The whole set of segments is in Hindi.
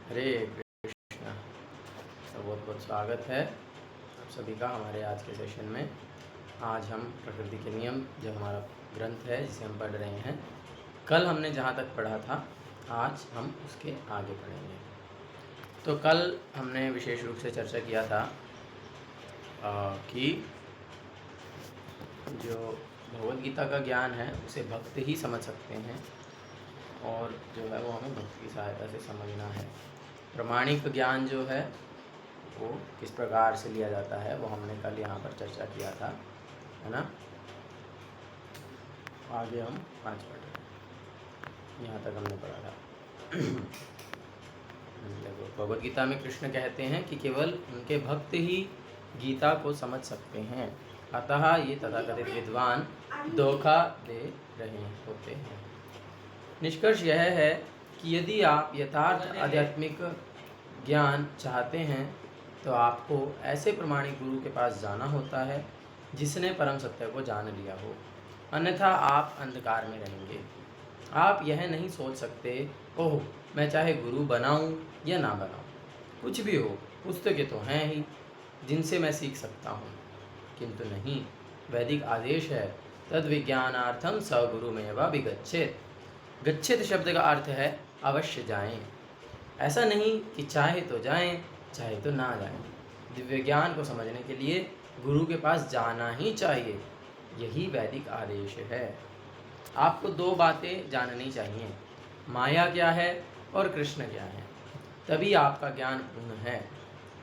हरे कृष्णा। तो बहुत बहुत स्वागत है आप सभी का हमारे आज के सेशन में। आज हम प्रकृति के नियम जो हमारा ग्रंथ है जिसे हम पढ़ रहे हैं, कल हमने जहाँ तक पढ़ा था आज हम उसके आगे पढ़ेंगे। तो कल हमने विशेष रूप से चर्चा किया था कि जो भगवद गीता का ज्ञान है उसे भक्त ही समझ सकते हैं और जो है वो हमें भक्त की सहायता से समझना है। प्रमाणिक ज्ञान जो है वो किस प्रकार से लिया जाता है वो हमने कल यहाँ पर चर्चा किया था, है ना। आगे हम आज पढ़ रहे हैं, यहाँ तक हमने पढ़ा था। देखो भगवद गीता में कृष्ण कहते हैं कि केवल उनके भक्त ही गीता को समझ सकते हैं, अतः ये तथाकथित विद्वान धोखा दे रहे होते हैं। निष्कर्ष यह है कि यदि आप यथार्थ आध्यात्मिक ज्ञान चाहते हैं तो आपको ऐसे प्रमाणिक गुरु के पास जाना होता है जिसने परम सत्य को जान लिया हो, अन्यथा आप अंधकार में रहेंगे। आप यह नहीं सोच सकते, ओह मैं चाहे गुरु बनाऊं या ना बनाऊं, कुछ भी हो पुस्तकें तो हैं ही जिनसे मैं सीख सकता हूं। किंतु नहीं, वैदिक आदेश है तद विज्ञानार्थम स गुरुमेव विगच्छेत। गच्छेत शब्द का अर्थ है अवश्य जाएं। ऐसा नहीं कि चाहे तो जाएं चाहे तो ना जाएं। दिव्य ज्ञान को समझने के लिए गुरु के पास जाना ही चाहिए, यही वैदिक आदेश है। आपको दो बातें जाननी चाहिए, माया क्या है और कृष्ण क्या है, तभी आपका ज्ञान पूर्ण है।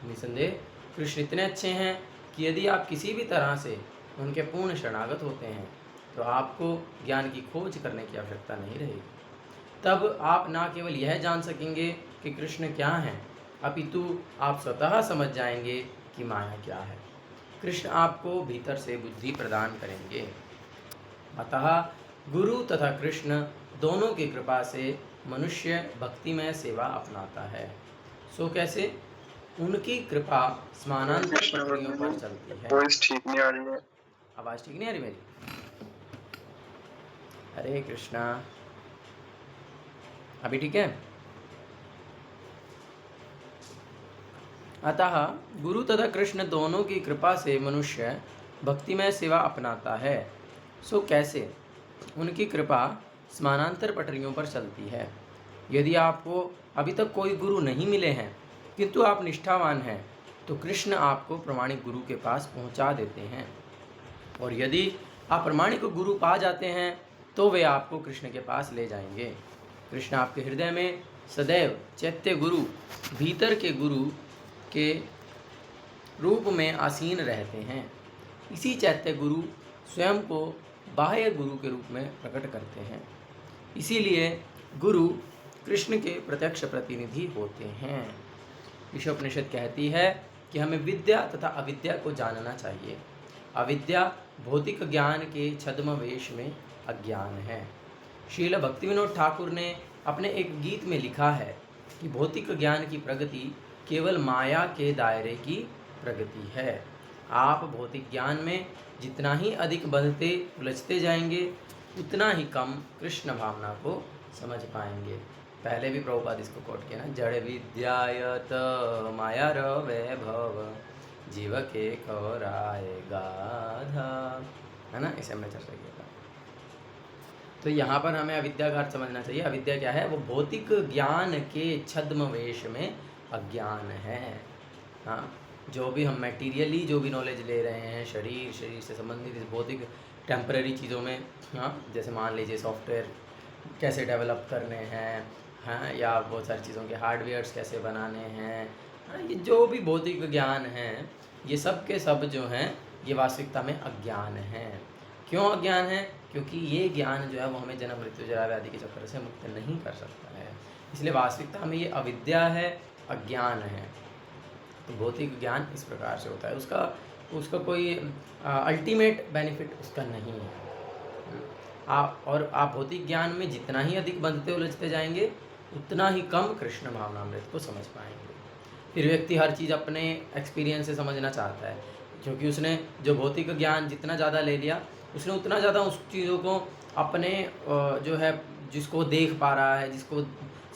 निसंदेह कृष्ण इतने अच्छे हैं कि यदि आप किसी भी तरह से उनके पूर्ण शरणागत होते हैं तो आपको ज्ञान की खोज करने की आवश्यकता नहीं रहेगी। तब आप ना केवल यह जान सकेंगे कि कृष्ण क्या हैं, अपितु आप स्वतः समझ जाएंगे कि माया क्या है। कृष्ण आपको भीतर से बुद्धि प्रदान करेंगे। अतः गुरु तथा कृष्ण दोनों की कृपा से मनुष्य भक्तिमय सेवा अपनाता है। सो कैसे? उनकी कृपा समानांतर पटरियों पर चलती है। वॉइस ठीक नहीं आ रही है। आवाज़ ठीक नहीं आ रही मेरी? हरे कृष्णा। अभी ठीक है? अतः गुरु तथा कृष्ण दोनों की कृपा से मनुष्य भक्तिमय सेवा अपनाता है। सो कैसे? उनकी कृपा समानांतर पटरियों पर चलती है। यदि आपको अभी तक कोई गुरु नहीं मिले हैं किंतु आप निष्ठावान हैं तो कृष्ण आपको प्रमाणिक गुरु के पास पहुंचा देते हैं, और यदि आप प्रमाणिक गुरु पा जाते हैं तो वे आपको कृष्ण के पास ले जाएंगे। कृष्ण आपके हृदय में सदैव चैत्य गुरु, भीतर के गुरु के रूप में आसीन रहते हैं। इसी चैत्य गुरु स्वयं को बाह्य गुरु के रूप में प्रकट करते हैं। इसीलिए गुरु कृष्ण के प्रत्यक्ष प्रतिनिधि होते हैं। ईशोपनिषद कहती है कि हमें विद्या तथा अविद्या को जानना चाहिए। अविद्या भौतिक ज्ञान के छद्म वेश में अज्ञान है। श्रील भक्तिविनोद ठाकुर ने अपने एक गीत में लिखा है कि भौतिक ज्ञान की प्रगति केवल माया के दायरे की प्रगति है। आप भौतिक ज्ञान में जितना ही अधिक बंधते उलझते जाएंगे उतना ही कम कृष्ण भावना को समझ पाएंगे। पहले भी प्रभुपाद इसको कोट किया ना, जड़ विद्यायत माया र वैभव जीव के कौराए गाधा, है ना, इसे हमने चर्चा किया था। तो यहाँ पर हमें अविद्या का अर्थ समझना चाहिए। अविद्या क्या है? वो भौतिक ज्ञान के छद्म वेश में अज्ञान है। हाँ, जो भी हम मटेरियली जो भी नॉलेज ले रहे हैं, शरीर से संबंधित इस भौतिक टेम्पररी चीज़ों में, हाँ, जैसे मान लीजिए सॉफ्टवेयर कैसे डेवलप करने हैं, हाँ, या बहुत सारी चीज़ों के हार्डवेयर्स कैसे बनाने हैं, हाँ, ये जो भी भौतिक ज्ञान हैं ये सब के सब जो हैं ये वास्तविकता में अज्ञान हैं। क्यों अज्ञान है? क्योंकि ये ज्ञान जो है वो हमें जन्म मृत्यु जरा व्याधि के चक्कर से मुक्त नहीं कर सकता है। इसलिए वास्तविकता में ये अविद्या है, अज्ञान है। तो भौतिक ज्ञान इस प्रकार से होता है, उसका कोई अल्टीमेट बेनिफिट उसका नहीं है। आप भौतिक ज्ञान में जितना ही अधिक बंधते उलझते जाएंगे उतना ही कम कृष्ण भावनामृत को समझ पाएंगे। फिर व्यक्ति हर चीज़ अपने एक्सपीरियंस से समझना चाहता है, क्योंकि उसने जो भौतिक ज्ञान जितना ज़्यादा ले लिया उसने उतना ज़्यादा उस चीज़ों को अपने जो है जिसको देख पा रहा है, जिसको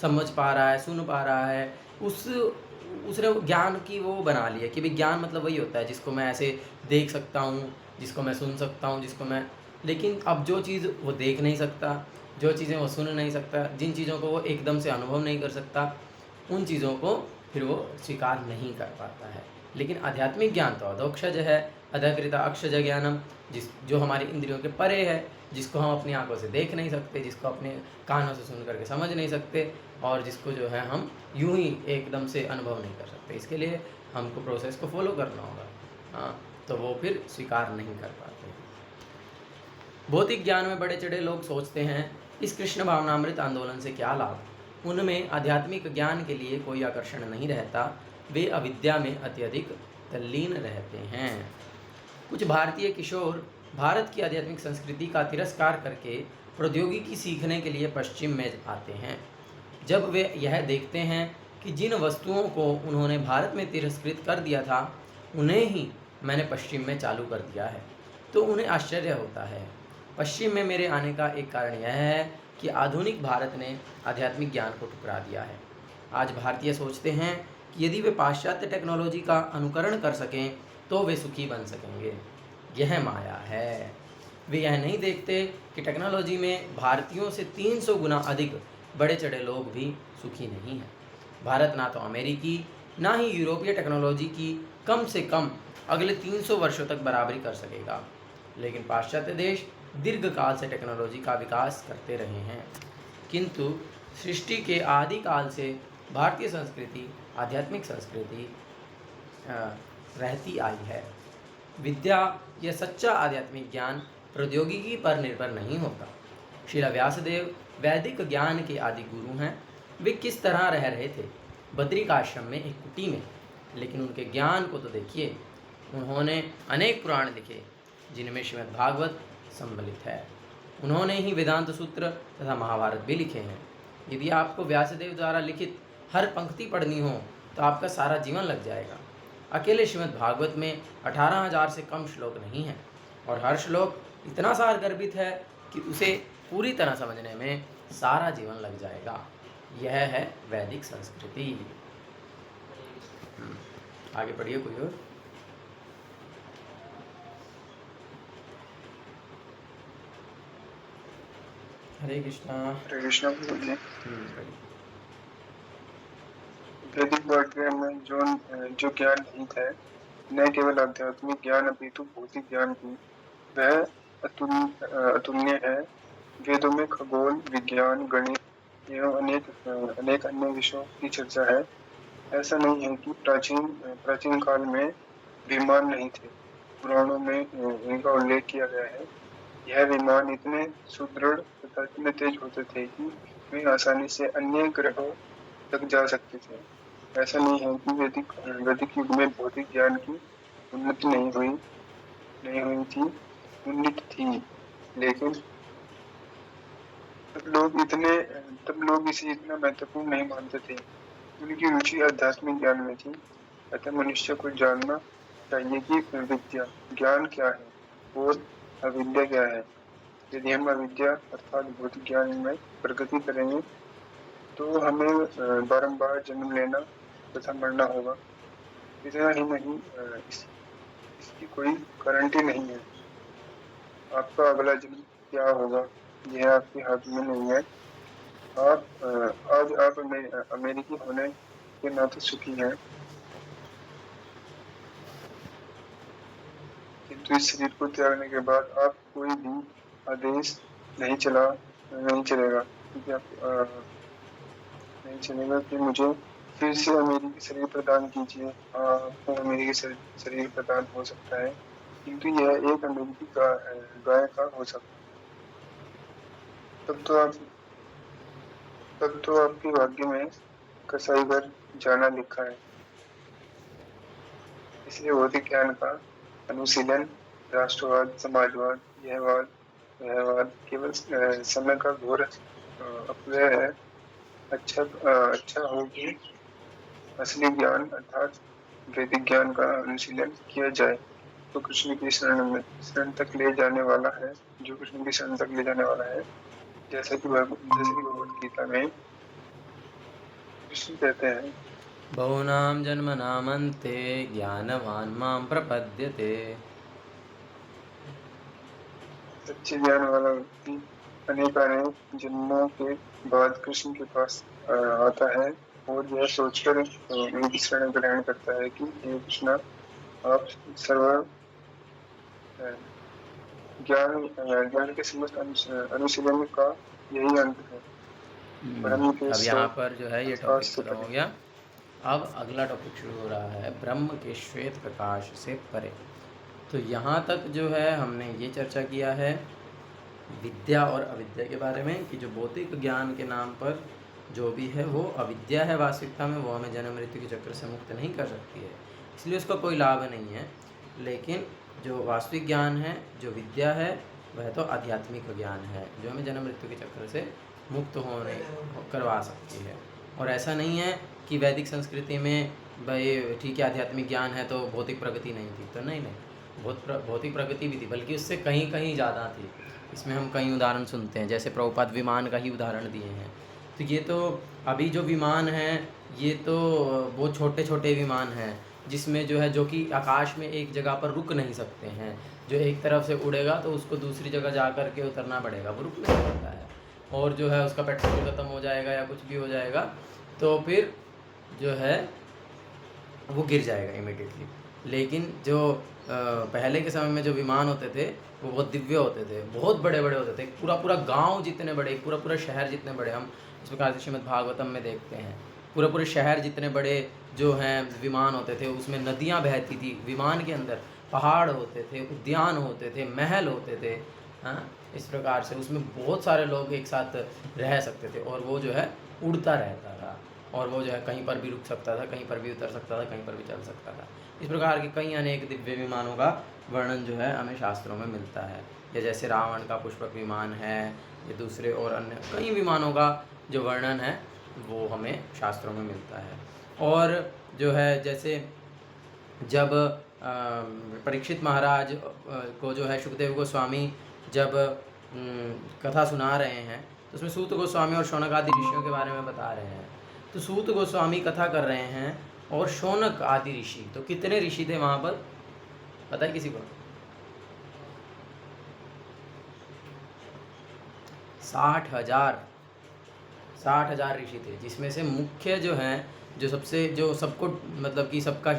समझ पा रहा है, सुन पा रहा है, उसने ज्ञान की वो बना ली है कि विज्ञान मतलब वही होता है जिसको मैं ऐसे देख सकता हूँ, जिसको मैं सुन सकता हूँ, जिसको मैं, लेकिन अब जो चीज़ वो देख नहीं सकता, जो चीज़ें वो सुन नहीं सकता, जिन चीज़ों को वो एकदम से अनुभव नहीं कर सकता, उन चीज़ों को फिर वो स्वीकार नहीं कर पाता है। लेकिन आध्यात्मिक ज्ञान तो अधोक्षज है, अधकृता अक्षज ज्ञानम, जो हमारी इंद्रियों के परे है, जिसको हम अपनी आंखों से देख नहीं सकते, जिसको अपने कानों से सुन करके समझ नहीं सकते, और जिसको जो है हम यूं ही एकदम से अनुभव नहीं कर सकते। इसके लिए हमको प्रोसेस को फॉलो करना होगा। हाँ, तो वो फिर स्वीकार नहीं कर पाते। भौतिक ज्ञान में बड़े चढ़े लोग सोचते हैं, इस कृष्ण भावनामृत आंदोलन से क्या लाभ। उनमें आध्यात्मिक ज्ञान के लिए कोई आकर्षण नहीं रहता, वे अविद्या में अत्यधिक तल्लीन रहते हैं। कुछ भारतीय किशोर भारत की आध्यात्मिक संस्कृति का तिरस्कार करके प्रौद्योगिकी सीखने के लिए पश्चिम में आते हैं। जब वे यह देखते हैं कि जिन वस्तुओं को उन्होंने भारत में तिरस्कृत कर दिया था, उन्हें ही मैंने पश्चिम में चालू कर दिया है, तो उन्हें आश्चर्य होता है। पश्चिम में मेरे आने का एक कारण यह है कि आधुनिक भारत ने आध्यात्मिक ज्ञान को ठुकरा दिया है। आज भारतीय सोचते हैं कि यदि वे पाश्चात्य टेक्नोलॉजी का अनुकरण कर सकें तो वे सुखी बन सकेंगे। यह माया है। वे यह नहीं देखते कि टेक्नोलॉजी में भारतीयों से 300 गुना अधिक बड़े चढ़े लोग भी सुखी नहीं हैं। भारत ना तो अमेरिकी ना ही यूरोपीय टेक्नोलॉजी की कम से कम अगले 300 वर्षों तक बराबरी कर सकेगा, लेकिन पाश्चात्य देश दीर्घकाल से टेक्नोलॉजी का विकास करते रहे हैं। किंतु सृष्टि के आदिकाल से भारतीय संस्कृति, आध्यात्मिक संस्कृति रहती आई है। विद्या या सच्चा आध्यात्मिक ज्ञान प्रौद्योगिकी पर निर्भर नहीं होता। श्रील व्यासदेव वैदिक ज्ञान के आदि गुरु हैं। वे किस तरह रह रहे थे बद्रिकाश्रम में एक कुटी में, लेकिन उनके ज्ञान को तो देखिए। उन्होंने अनेक पुराण लिखे जिनमें श्रीमद् भागवत सम्मिलित है। उन्होंने ही वेदांत सूत्र तथा महाभारत भी लिखे हैं। यदि आपको व्यासदेव द्वारा लिखित हर पंक्ति पढ़नी हो तो आपका सारा जीवन लग जाएगा। अकेले श्रीमद् भागवत में 18,000 से कम श्लोक नहीं हैं, और हर श्लोक इतना सारगर्भित है कि उसे पूरी तरह समझने में सारा जीवन लग जाएगा। यह है वैदिक संस्कृति। आगे पढ़िए कोई और। हरे कृष्णा। हरे कृष्णा। वैदिक वाक्य में जो ज्ञान नहीं था, न केवल आध्यात्मिक ज्ञान अपितु भौतिक ज्ञान भी, वह अतुल्य है। वेदों में खगोल, विज्ञान, गणित एवं अनेक अन्य विषयों की चर्चा है। ऐसा नहीं है कि प्राचीन काल में विमान नहीं थे। पुराणों में इनका उल्लेख किया गया है। यह विमान इतने सुदृढ़ तथा इतने तेज होते थे कि वे आसानी से अन्य ग्रहों तक जा सकते थे। ऐसा नहीं है कि वैदिक युग में भौतिक ज्ञान की उन्नति नहीं हुई थी, उन्नति थी, लेकिन तब लोग इसे इतना महत्वपूर्ण नहीं मानते थे। उनकी रुचि आध्यात्मिक ज्ञान में थी। अतः मनुष्य को जानना चाहिए कि विद्या ज्ञान क्या है और अविद्या क्या है। यदि हम अविद्या अर्थात भौतिक ज्ञान में प्रगति करेंगे तो हमें बारंबार जन्म लेना तथा मरना होगा। इतना ही नहीं, इसकी कोई गारंटी नहीं है। आपका अगला जन्म क्या होगा यह आपके हाथ में नहीं है। आज आप अमेरिकी होने के नाते सुखी हैं, किंतु इस शरीर को त्यागने के बाद आप कोई भी आदेश नहीं चलेगा, क्योंकि आप नहीं चलेगा कि मुझे फिर से अमेरिकी शरीर प्रदान कीजिए। आपको अमेरिकी शरीर प्रदान हो सकता है, किंतु यह एक अमेरिकी गाय का हो सकता है। तब तो आपके भाग्य में कसाई घर जाना लिखा है। इसलिए भौतिक ज्ञान का अनुशीलन राष्ट्रवाद, समाजवाद, यहवाद केवल समय का घोर अपव्यय है। अच्छा हो कि असली ज्ञान अर्थात वैदिक ज्ञान का अनुशीलन किया जाए, तो कृष्ण की शरण तक ले जाने वाला है, जो कृष्ण की शरण तक ले जाने वाला है। जैसे कि भगवत गीता में कृष्ण कहते हैं, बहूनां जन्मनामन्ते ज्ञानवान् मां प्रपद्यते। सच्चे ज्ञान वाला व्यक्ति अनेक अनेक जन्मों के बाद कृष्ण के पास आता है और यह सोचकर उनकी शरण ग्रहण करता है कि हे कृष्णा, आप सर्व ज्ञान के समस्त अनुशीलन का यही अंत है। ब्रह्म के अब यहाँ पर जो है ये टॉपिक प्रकाश से खत्म हो परे। गया। अब अगला टॉपिक शुरू हो रहा है, ब्रह्म के श्वेत प्रकाश से परे। तो यहाँ तक जो है हमने ये चर्चा किया है विद्या और अविद्या के बारे में, कि जो भौतिक ज्ञान के नाम पर जो भी है वो अविद्या है, वास्तविकता में वो हमें जन्म मृत्यु के चक्र से मुक्त नहीं कर सकती है, इसलिए उसका कोई लाभ नहीं है। लेकिन जो वास्तविक ज्ञान है, जो विद्या है, वह तो आध्यात्मिक ज्ञान है जो हमें जन्म मृत्यु के चक्र से मुक्त होने करवा सकती है। और ऐसा नहीं है कि वैदिक संस्कृति में भाई ठीक है आध्यात्मिक ज्ञान है तो भौतिक प्रगति नहीं थी, तो नहीं, भौतिक प्रगति भी थी, बल्कि उससे कहीं कहीं ज़्यादा थी। इसमें हम कई उदाहरण सुनते हैं, जैसे प्रभुपाद विमान का ही उदाहरण दिए हैं। तो ये तो अभी जो विमान हैं ये तो बहुत छोटे छोटे विमान हैं, जिसमें जो है जो कि आकाश में एक जगह पर रुक नहीं सकते हैं। जो एक तरफ से उड़ेगा तो उसको दूसरी जगह जा कर के उतरना पड़ेगा, वो रुक नहीं सकता है। और जो है उसका पेट्रोल ख़त्म हो जाएगा या कुछ भी हो जाएगा तो फिर जो है वो गिर जाएगा इमीडिएटली। लेकिन जो पहले के समय में जो विमान होते थे वो बहुत दिव्य होते थे, बहुत बड़े बड़े होते थे, पूरा पूरा गांव जितने बड़े, पूरा पूरा शहर जितने बड़े, हम इस प्रकार से श्रीमद् भागवतम में देखते हैं, पूरे पूरे शहर जितने बड़े जो हैं विमान होते थे, उसमें नदियाँ बहती थी, विमान के अंदर पहाड़ होते थे, उद्यान होते थे, महल होते थे। हाँ, इस प्रकार से उसमें बहुत सारे लोग एक साथ रह सकते थे और वो जो है उड़ता रहता था, और वो जो है कहीं पर भी रुक सकता था, कहीं पर भी उतर सकता था, कहीं पर भी चल सकता था। इस प्रकार के कई अनेक दिव्य विमानों का वर्णन जो है हमें शास्त्रों में मिलता है। या जैसे रावण का पुष्पक विमान है, या दूसरे और अन्य कई विमानों का जो वर्णन है वो हमें शास्त्रों में मिलता है। और जो है जैसे जब परीक्षित महाराज को जो है सुखदेव गोस्वामी जब कथा सुना रहे हैं तो उसमें सूत गोस्वामी और शौनक आदि ऋषियों के बारे में बता रहे हैं। तो सूत गोस्वामी कथा कर रहे हैं और शौनक आदि ऋषि, तो कितने ऋषि थे वहाँ पर पता है किसी को? 60,000 ऋषि थे, जिसमें से मुख्य जो हैं जो सबसे जो सबको मतलब कि सबका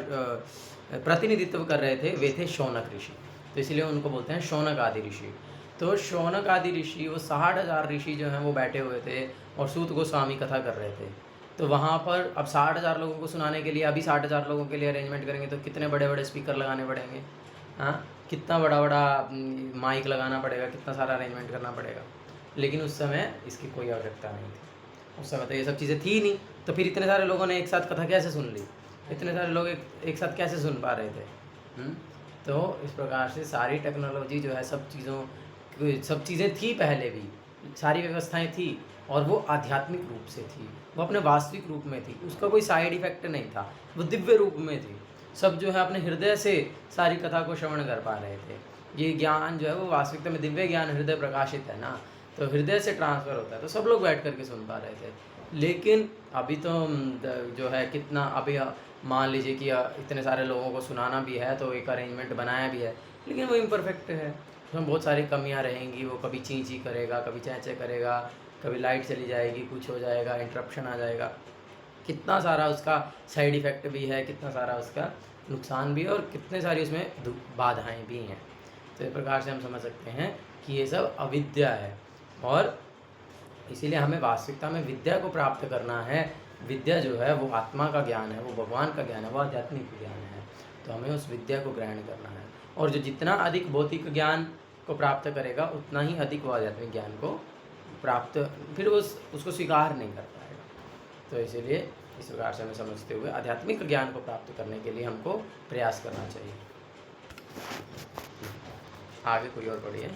प्रतिनिधित्व कर रहे थे वे थे शौनक ऋषि। तो इसलिए उनको बोलते हैं शौनक आदि ऋषि। तो शौनक आदि ऋषि वो 60,000 ऋषि जो हैं वो बैठे हुए थे और सूत गोस्वामी कथा कर रहे थे। तो वहाँ पर अब 60,000 लोगों को सुनाने के लिए अभी 60,000 लोगों के लिए अरेंजमेंट करेंगे तो कितने बड़े बड़े स्पीकर लगाने पड़ेंगे, हाँ, कितना बड़ा बड़ा माइक लगाना पड़ेगा, कितना सारा अरेंजमेंट करना पड़ेगा। लेकिन उस समय इसकी कोई आवश्यकता नहीं थी, उस समय तो ये सब चीज़ें थी नहीं। तो फिर इतने सारे लोगों ने एक साथ कथा कैसे सुन ली, इतने सारे लोग एक साथ कैसे सुन पा रहे थे? तो इस प्रकार से सारी टेक्नोलॉजी जो है सब चीज़ें थी, पहले भी सारी व्यवस्थाएं थी और वो आध्यात्मिक रूप से थी, वो अपने वास्तविक रूप में थी, उसका कोई साइड इफेक्ट नहीं था, वो दिव्य रूप में थी। सब जो है अपने हृदय से सारी कथा को श्रवण कर पा रहे थे। ये ज्ञान जो है वो वास्तविकता में दिव्य ज्ञान हृदय प्रकाशित है ना, तो हृदय से ट्रांसफ़र होता है, तो सब लोग बैठ करके सुन पा रहे थे। लेकिन अभी तो जो है कितना अभी मान लीजिए कि इतने सारे लोगों को सुनाना भी है तो एक अरेंजमेंट बनाया भी है, लेकिन वो इम्परफेक्ट है, उसमें बहुत सारी कमियां रहेंगी। वो कभी ची ची करेगा, कभी चै चै करेगा, कभी लाइट चली जाएगी, कुछ हो जाएगा, इंटरप्शन आ जाएगा, कितना सारा उसका साइड इफ़ेक्ट भी है, कितना सारा उसका नुकसान भी है और कितने सारी उसमें बाधाएं भी हैं। तो इस प्रकार से हम समझ सकते हैं कि ये सब अविद्या है और इसीलिए हमें वास्तविकता में विद्या को प्राप्त करना है। विद्या जो है वो आत्मा का ज्ञान है, वो भगवान का ज्ञान है, वो आध्यात्मिक ज्ञान है। तो हमें उस विद्या को ग्रहण करना है और जो जितना अधिक भौतिक ज्ञान को प्राप्त करेगा उतना ही अधिक वो आध्यात्मिक ज्ञान को प्राप्त फिर उसको स्वीकार नहीं कर पाएगा। तो इसीलिए इस प्रकार से हमें समझते हुए आध्यात्मिक ज्ञान को प्राप्त करने के लिए हमको प्रयास करना चाहिए। आगे कोई और पढ़िए।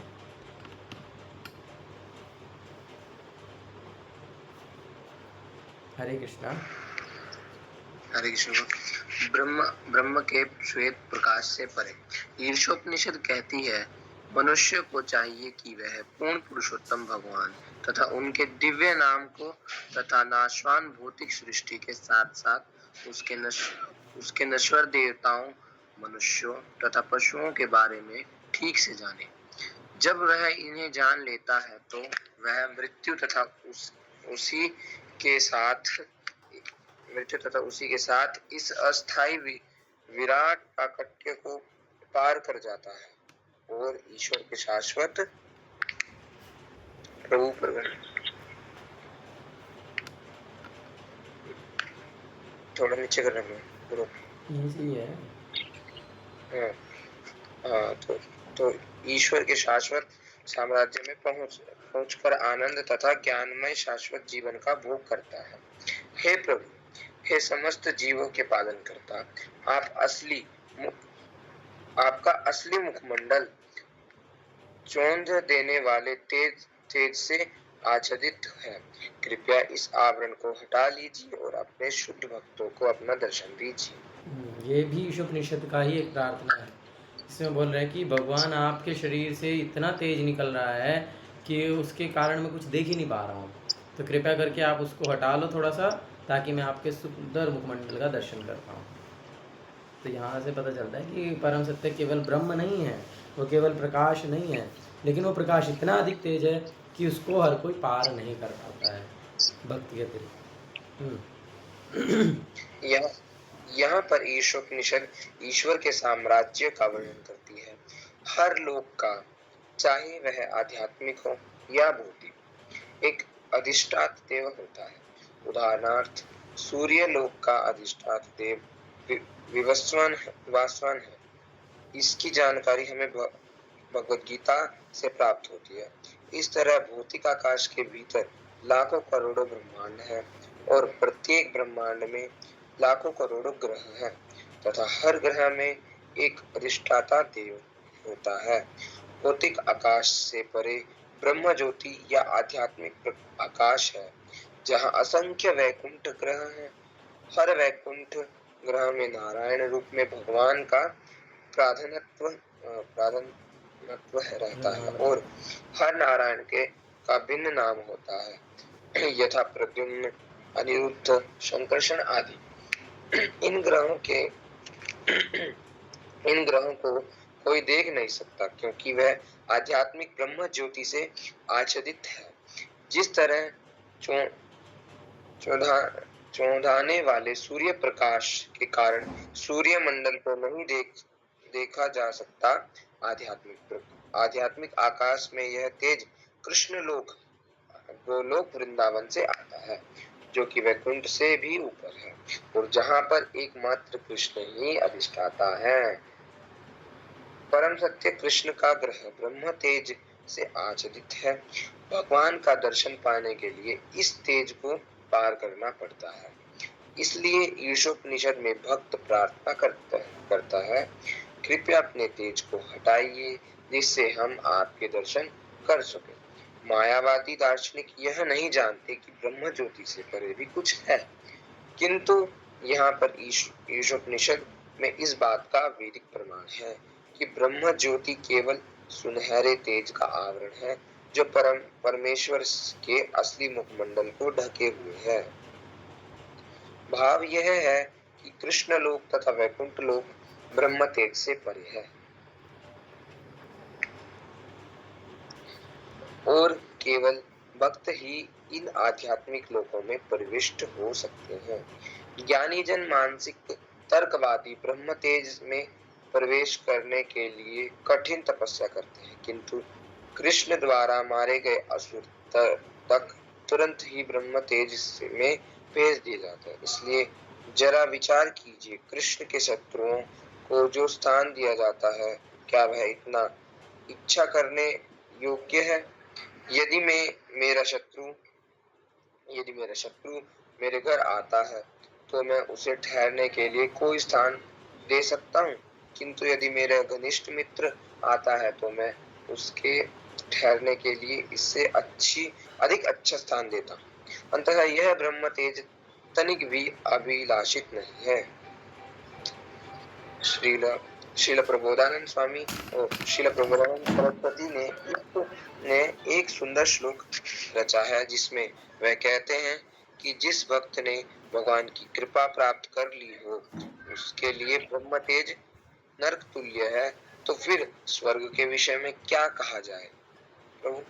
हरे कृष्णा। हरे कृष्ण। ब्रह्म के श्वेत प्रकाश से परे। ईर्षोपनिषद कहती है मनुष्य को चाहिए कि वह पूर्ण पुरुषोत्तम भगवान तथा उनके दिव्य नाम को तथा नाशवान भौतिक सृष्टि के साथ साथ उसके नश्वर देवताओं, मनुष्यों तथा पशुओं के बारे में ठीक से जाने। जब वह इन्हें जान लेता है तो वह उसी के साथ उसी के साथ इस अस्थाई विराट प्राकट्य को पार कर जाता है और ईश्वर के शाश्वत प्रभु प्रगट। थोड़ा नीचे कर रहा हूँ। यही है। हाँ, तो ईश्वर के शाश्वत साम्राज्य में पहुंचकर आनंद तथा ज्ञानमय शाश्वत जीवन का भोग करता है। हे प्रभु, हे समस्त जीवों के पालन करता, आपका असली मुखमंडल चौंध देने वाले तेज से आच्छादित है। कृपया इस आवरण को हटा लीजिए और अपने शुद्ध भक्तों को अपना दर्शन दीजिए। ये भी ईशोपनिषद का ही एक प्रार्थना है। इसमें बोल रहे हैं कि भगवान आपके शरीर से इतना तेज निकल रहा है कि उसके कारण मैं कुछ देख ही नहीं पा रहा हूँ, तो कृपया करके आप उसको हटा लो थोड़ा सा, ताकि मैं आपके सुंदर मुखमंडल का दर्शन कर पाऊँ। तो यहाँ से पता चलता है कि परम सत्य केवल ब्रह्म नहीं है, वो केवल प्रकाश नहीं है, लेकिन वो प्रकाश इतना अधिक तेज है कि उसको हर कोई पार नहीं कर पाता है भक्ति के अतिरिक्त। यहाँ पर ईशोपनिषद ईश्वर के साम्राज्य का वर्णन करती है। हर लोक का, चाहे वह आध्यात्मिक हो या भौतिक, एक अधिष्ठात देव होता है। उदाहरणार्थ, सूर्य लोक का अधिष्ठात देव विवस्वान है। इसकी जानकारी हमें भगवद गीता से प्राप्त होती है। इस तरह भौतिक आकाश के भीतर लाखों करोड़ों ब्रह्मांड है और प्रत्येक ब्रह्मांड में लाखों करोड़ों ग्रह हैं तथा हर ग्रह में एक अधिष्ठाता देव होता है। भौतिक आकाश से परे ब्रह्म ज्योति या आध्यात्मिक आकाश है, जहाँ असंख्य वैकुंठ ग्रह हैं। हर वैकुंठ ग्रह में नारायण रूप में भगवान का प्राधान्यत्व रहता है और हर नारायण का भिन्न नाम होता है, यथा प्रद्युम्न, अनिरुद्ध, शंकरषण आदि। इन ग्रहों को कोई देख नहीं सकता, क्योंकि वह आध्यात्मिक ब्रह्म ज्योति से आच्छादित है। जिस तरह चौंधाने वाले सूर्य प्रकाश के कारण सूर्य मंडल को नहीं देखा जा सकता, आध्यात्मिक आकाश में यह तेज कृष्ण लोक, गोलोक वृंदावन से आता है, जो कि वैकुंठ से भी ऊपर है और जहाँ पर एकमात्र कृष्ण ही अधिष्ठाता है। परम सत्य कृष्ण का ग्रह ब्रह्म तेज से आच्छादित है। भगवान का दर्शन पाने के लिए इस तेज को पार करना पड़ता है। इसलिए ईशोपनिषद में भक्त प्रार्थना करता है, कृपया अपने तेज को हटाइए जिससे हम आपके दर्शन कर सके। मायावादी दार्शनिक यह नहीं जानते कि ब्रह्म ज्योति से परे भी कुछ है, किंतु यहाँ पर ईशोपनिषद में इस बात का वैदिक प्रमाण है कि ब्रह्म ज्योति केवल सुनहरे तेज का आवरण है, जो परमेश्वर के असली मुखमंडल को ढके हुए है। भाव यह है कि कृष्ण लोक तथा वैकुंठ लोक ब्रह्म तेज से परे है और केवल भक्त ही इन आध्यात्मिक लोकों में प्रविष्ट हो सकते हैं। ज्ञानी जन मानसिक तर्कवादी ब्रह्म तेज में प्रवेश करने के लिए कठिन तपस्या करते हैं, किंतु कृष्ण द्वारा मारे गए असुर तक तुरंत ही ब्रह्म तेज में भेज दिए जाते हैं। इसलिए जरा विचार कीजिए, कृष्ण के शत्रुओं को जो स्थान दिया जाता है, क्या वह इतना इच्छा करने योग्य है? यदि मेरा शत्रु मेरे घर आता है तो मैं उसे ठहरने के लिए कोई स्थान दे सकता हूँ, किंतु यदि मेरा घनिष्ठ मित्र आता है तो मैं उसके ठहरने के लिए इससे अधिक अच्छा स्थान देता हूँ। अंततः यह ब्रह्म तेज तनिक भी अभिलाषित नहीं है। श्रील प्रबोधानंद स्वामी और श्रील प्रबोधानंद सरस्वती ने एक सुंदर श्लोक रचा है, जिसमें वह कहते हैं कि जिस भक्त ने भगवान की कृपा प्राप्त कर ली हो, उसके लिए ब्रह्म तेज नरक तुल्य है, तो फिर स्वर्ग के विषय में क्या कहा जाए। प्रभु,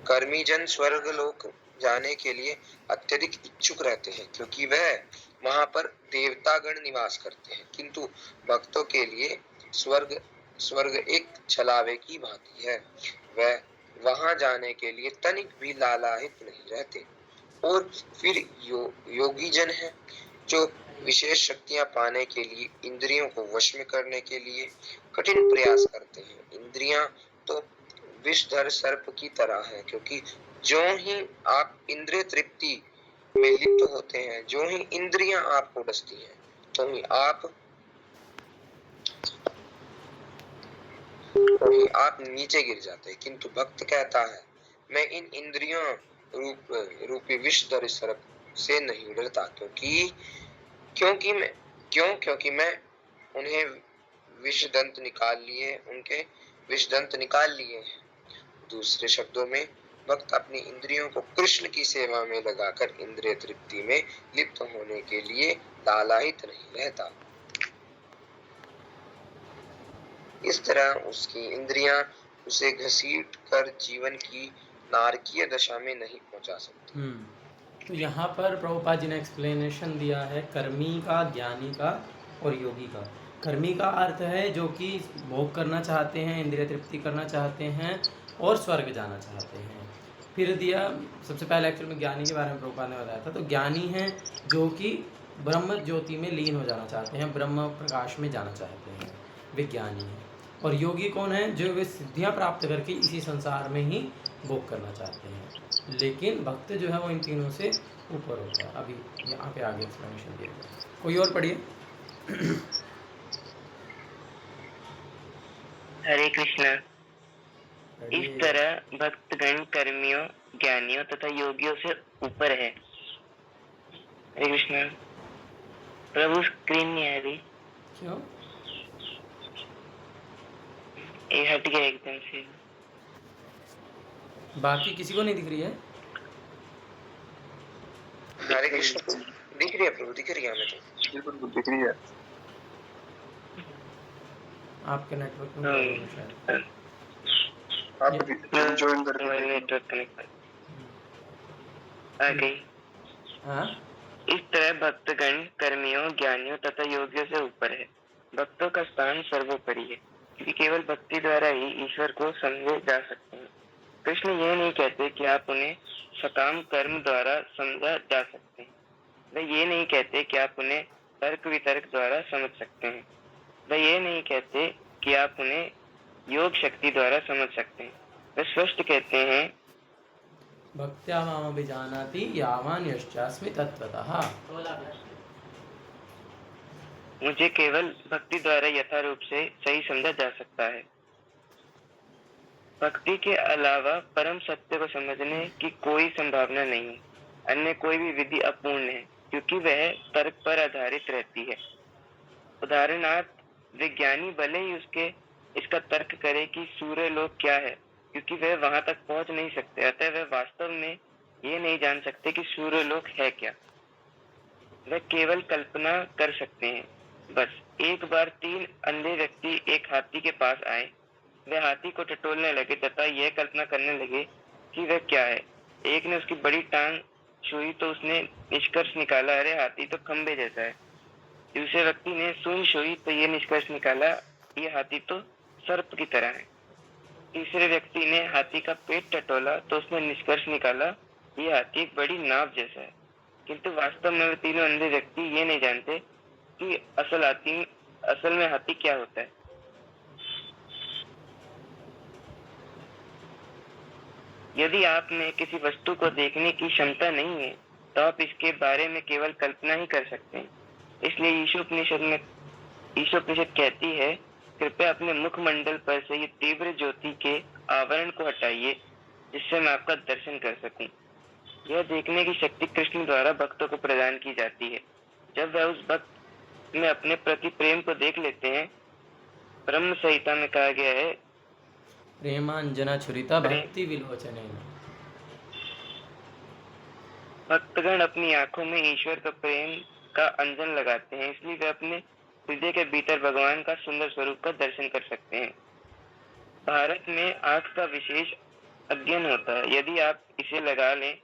कर्मी जन स्वर्ग लोक जाने के लिए अत्यधिक इच्छुक रहते हैं, क्योंकि वह वहां पर देवतागण निवास करते हैं, किंतु भक्तों के लिए स्वर्ग स्वर्ग एक छलावे की भांति है। वह वहां जाने के लिए तनिक भी लालायित नहीं रहते। और फिर योगी जन है, जो विशेष शक्तियां पाने के लिए इंद्रियों को वश में करने के लिए कठिन प्रयास करते हैं। इंद्रियां तो विषधर सर्प की तरह है, क्योंकि जो ही आप इंद्रिय तृप्ति में लिप्त होते हैं, जो ही इंद्रियां आपको डसती हैं, तो ही आप नीचे गिर जाते हैं। किंतु भक्त कहता है, मैं इन इंद्रियों रूपी विषधर सर्प से नहीं डरता, क्योंकि मैं उन्हें उनके विषदंत निकाल लिए हैं। दूसरे शब्दों में, भक्त अपनी इंद्रियों को कृष्ण की सेवा में लगाकर इंद्रिय तृप्ति में लिप्त होने के लिए लालायित नहीं रहता। इस तरह उसकी इंद्रियां उसे घसीट कर जीवन की नारकीय दशा में नहीं पहुंचा सकती। तो यहाँ पर प्रभुपाद जी ने एक्सप्लेनेशन दिया है कर्मी का, ज्ञानी का और योगी का। कर्मी का अर्थ है जो कि भोग करना चाहते हैं, इंद्रिय तृप्ति करना चाहते हैं और स्वर्ग जाना चाहते हैं। फिर दिया सबसे पहले एक्चुअल में ज्ञानी के बारे में प्रभुपाद ने बताया था। तो ज्ञानी हैं जो कि ब्रह्म ज्योति में लीन हो जाना चाहते हैं, ब्रह्म प्रकाश में जाना चाहते हैं, वे ज्ञानी हैं। और योगी कौन है? जो वे सिद्धियाँ प्राप्त करके इसी संसार में ही भोग करना चाहते हैं। लेकिन भक्त जो है वो इन तीनों से ऊपर होता है। अभी यहाँ पे आगे एक्सप्लेनेशन दिया गया। कोई और पढ़िए। हरे कृष्णा। इस तरह भक्तगण कर्मियों, ज्ञानियों तथा योगियों से ऊपर है। हरे कृष्णा। प्रभु स्क्रीन नहीं आ रही। क्यों? ये हट गया एकदम से। बाकी किसी को नहीं दिख रही है? हरे कृष्ण। दिख रही है प्रभु, दिख रही है हमें तो। बिल्कुल दिख रही है। आपके नेटवर्क में प्रॉब्लम है शायद। आप ज्वाइन करके नेटवर्क कनेक्ट आ गई। हाँ? इस तरह भक्तगण कर्मियों, ज्ञानियों तथा योगियों से ऊपर है। भक्तों का स्थान सर्वोपरि है, क्योंकि केवल भक्ति द्वारा ही ईश्वर को समझे जा सकते हैं। कृष्ण यह नहीं कहते कि आप उन्हें सकाम कर्म द्वारा समझा जा सकते हैं। वे ये नहीं कहते कि आप उन्हें तर्क वितर्क द्वारा समझ सकते हैं। वे ये नहीं कहते कि आप उन्हें योग शक्ति द्वारा समझ सकते हैं। वे स्पष्ट कहते हैं, भक्त्या मामभिजानाति यावान् यश्चास्मि तत्त्वतः। मुझे केवल भक्ति द्वारा यथारूप से सही समझा जा सकता है। भक्ति के अलावा परम सत्य को समझने की कोई संभावना नहीं है। अन्य कोई भी विधि अपूर्ण है, क्योंकि वह तर्क पर आधारित रहती है। उदाहरणार्थ, विज्ञानी भले ही इसका तर्क करे कि सूर्य लोक क्या है, क्योंकि वह वहां तक पहुंच नहीं सकते, अतः वह वास्तव में ये नहीं जान सकते कि सूर्य लोक है क्या। वह केवल कल्पना कर सकते हैं। बस एक बार 3 अंधे व्यक्ति एक हाथी के पास आए। वे हाथी को टटोलने लगे तथा यह कल्पना करने लगे कि वह क्या है। एक ने उसकी बड़ी टांग छुई तो उसने निष्कर्ष निकाला, अरे हाथी तो खंबे जैसा है। दूसरे व्यक्ति ने सूंड छुई तो यह निष्कर्ष निकाला, यह हाथी तो सर्प की तरह है। तीसरे व्यक्ति ने हाथी का पेट टटोला तो उसने निष्कर्ष निकाला, यह हाथी एक बड़ी नाव जैसा है। किंतु वास्तव में वे तीनों अंधे व्यक्ति ये नहीं जानते कि असल में हाथी क्या होता है। यदि आप में किसी वस्तु को देखने की क्षमता नहीं है, तो आप इसके बारे में केवल कल्पना ही कर सकते हैं। इसलिए ईशोपनिषद कहती है, कृपया अपने मुखमंडल पर से ये तीव्र ज्योति के आवरण को हटाइए, जिससे मैं आपका दर्शन कर सकूं। यह देखने की शक्ति कृष्ण द्वारा भक्तों को प्रदान की जाती है। जब वह उस में अपने प्रति प्रेम को देख लेते हैं। ब्रह्म संहिता में कहा गया है, प्रेमांजना छुरिता प्रेम भक्ति विलोचनेन। भक्तगण अपनी आंखों में ईश्वर का प्रेम का अंजन लगाते हैं, इसलिए वे अपने हृदय के भीतर भगवान का सुंदर स्वरूप का दर्शन कर सकते हैं। भारत में आंख का विशेष अध्ययन होता है। यदि आप इसे लगा लें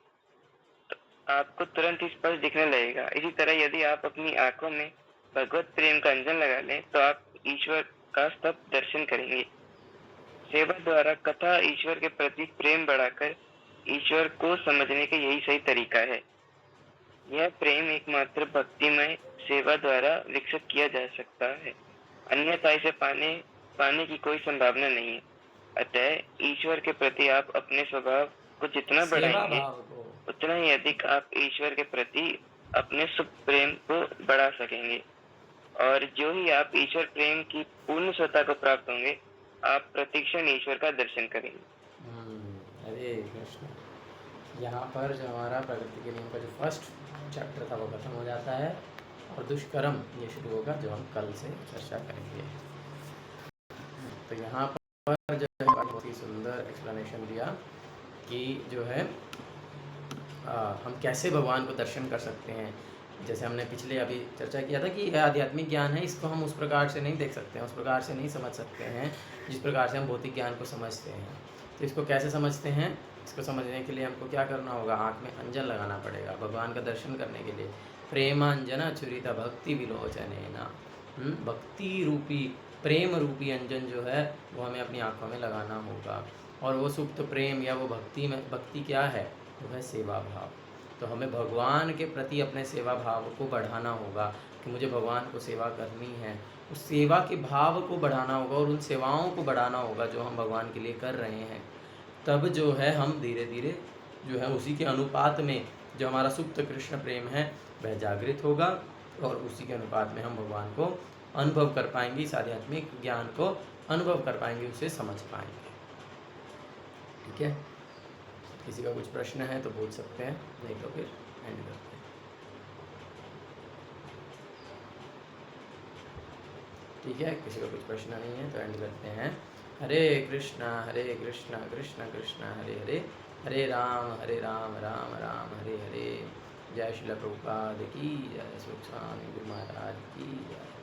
तो आपको तुरंत स्पष्ट दिखने लगेगा। इसी तरह यदि आप अपनी आंखों में भगवत प्रेम का अंजन लगा लें तो आप ईश्वर का सब दर्शन करेंगे। सेवा द्वारा कथा ईश्वर के प्रति प्रेम बढ़ाकर ईश्वर को समझने का यही सही तरीका है। यह प्रेम एकमात्र भक्तिमय सेवा द्वारा विकसित किया जा सकता है, अन्यथा इसे पाने की कोई संभावना नहीं है। अतः ईश्वर के प्रति आप अपने स्वभाव को जितना सेवा बढ़ाएंगे भाव को। उतना ही अधिक आप ईश्वर के प्रति अपने सुख प्रेम को बढ़ा सकेंगे, और जो ही आप ईश्वर प्रेम की पूर्ण स्वता को प्राप्त होंगे, आप प्रतिक्षण ईश्वर का दर्शन करेंगे। हरे कृष्ण। यहाँ पर जो हमारा प्रकृति के नियम का जो फर्स्ट चैप्टर था वो खत्म हो जाता है और दुष्कर्म ये शुरू होगा, जो हम कल से चर्चा करेंगे। तो यहाँ पर जो है बहुत ही सुंदर एक्सप्लेनेशन दिया कि जो है हम कैसे भगवान को दर्शन कर सकते हैं। जैसे हमने पिछले अभी चर्चा किया था कि यह आध्यात्मिक ज्ञान है, इसको हम उस प्रकार से नहीं देख सकते हैं, उस प्रकार से नहीं समझ सकते हैं जिस प्रकार से हम भौतिक ज्ञान को समझते हैं। तो इसको कैसे समझते हैं? इसको समझने के लिए हमको क्या करना होगा? आँख में अंजन लगाना पड़ेगा भगवान का दर्शन करने के लिए। प्रेमांजना छुरिता भक्ति विलोचनेना। भक्ति रूपी प्रेम रूपी अंजन जो है वो हमें अपनी आँखों में लगाना होगा। और वो सुप्त प्रेम या वो भक्ति क्या है? वो है सेवा भाव। तो हमें भगवान के प्रति अपने सेवा भाव को बढ़ाना होगा कि मुझे भगवान को सेवा करनी है। उस सेवा के भाव को बढ़ाना होगा और उन सेवाओं को बढ़ाना होगा जो हम भगवान के लिए कर रहे हैं। तब जो है हम धीरे धीरे जो है उसी के अनुपात में जो हमारा सुप्त कृष्ण प्रेम है वह जागृत होगा और उसी के अनुपात में हम भगवान को अनुभव कर पाएंगे, इस आध्यात्मिक ज्ञान को अनुभव कर पाएंगे, उसे समझ पाएंगे। ठीक है, किसी का कुछ प्रश्न है तो पूछ सकते हैं, नहीं तो फिर एंड करते हैं। ठीक है, किसी का कुछ प्रश्न नहीं है तो एंड करते हैं। हरे कृष्णा कृष्ण कृष्ण हरे हरे, हरे राम राम राम हरे हरे। जय श्रील प्रभुपाद की जय, सुख स्वामी गुरु महाराज की जय।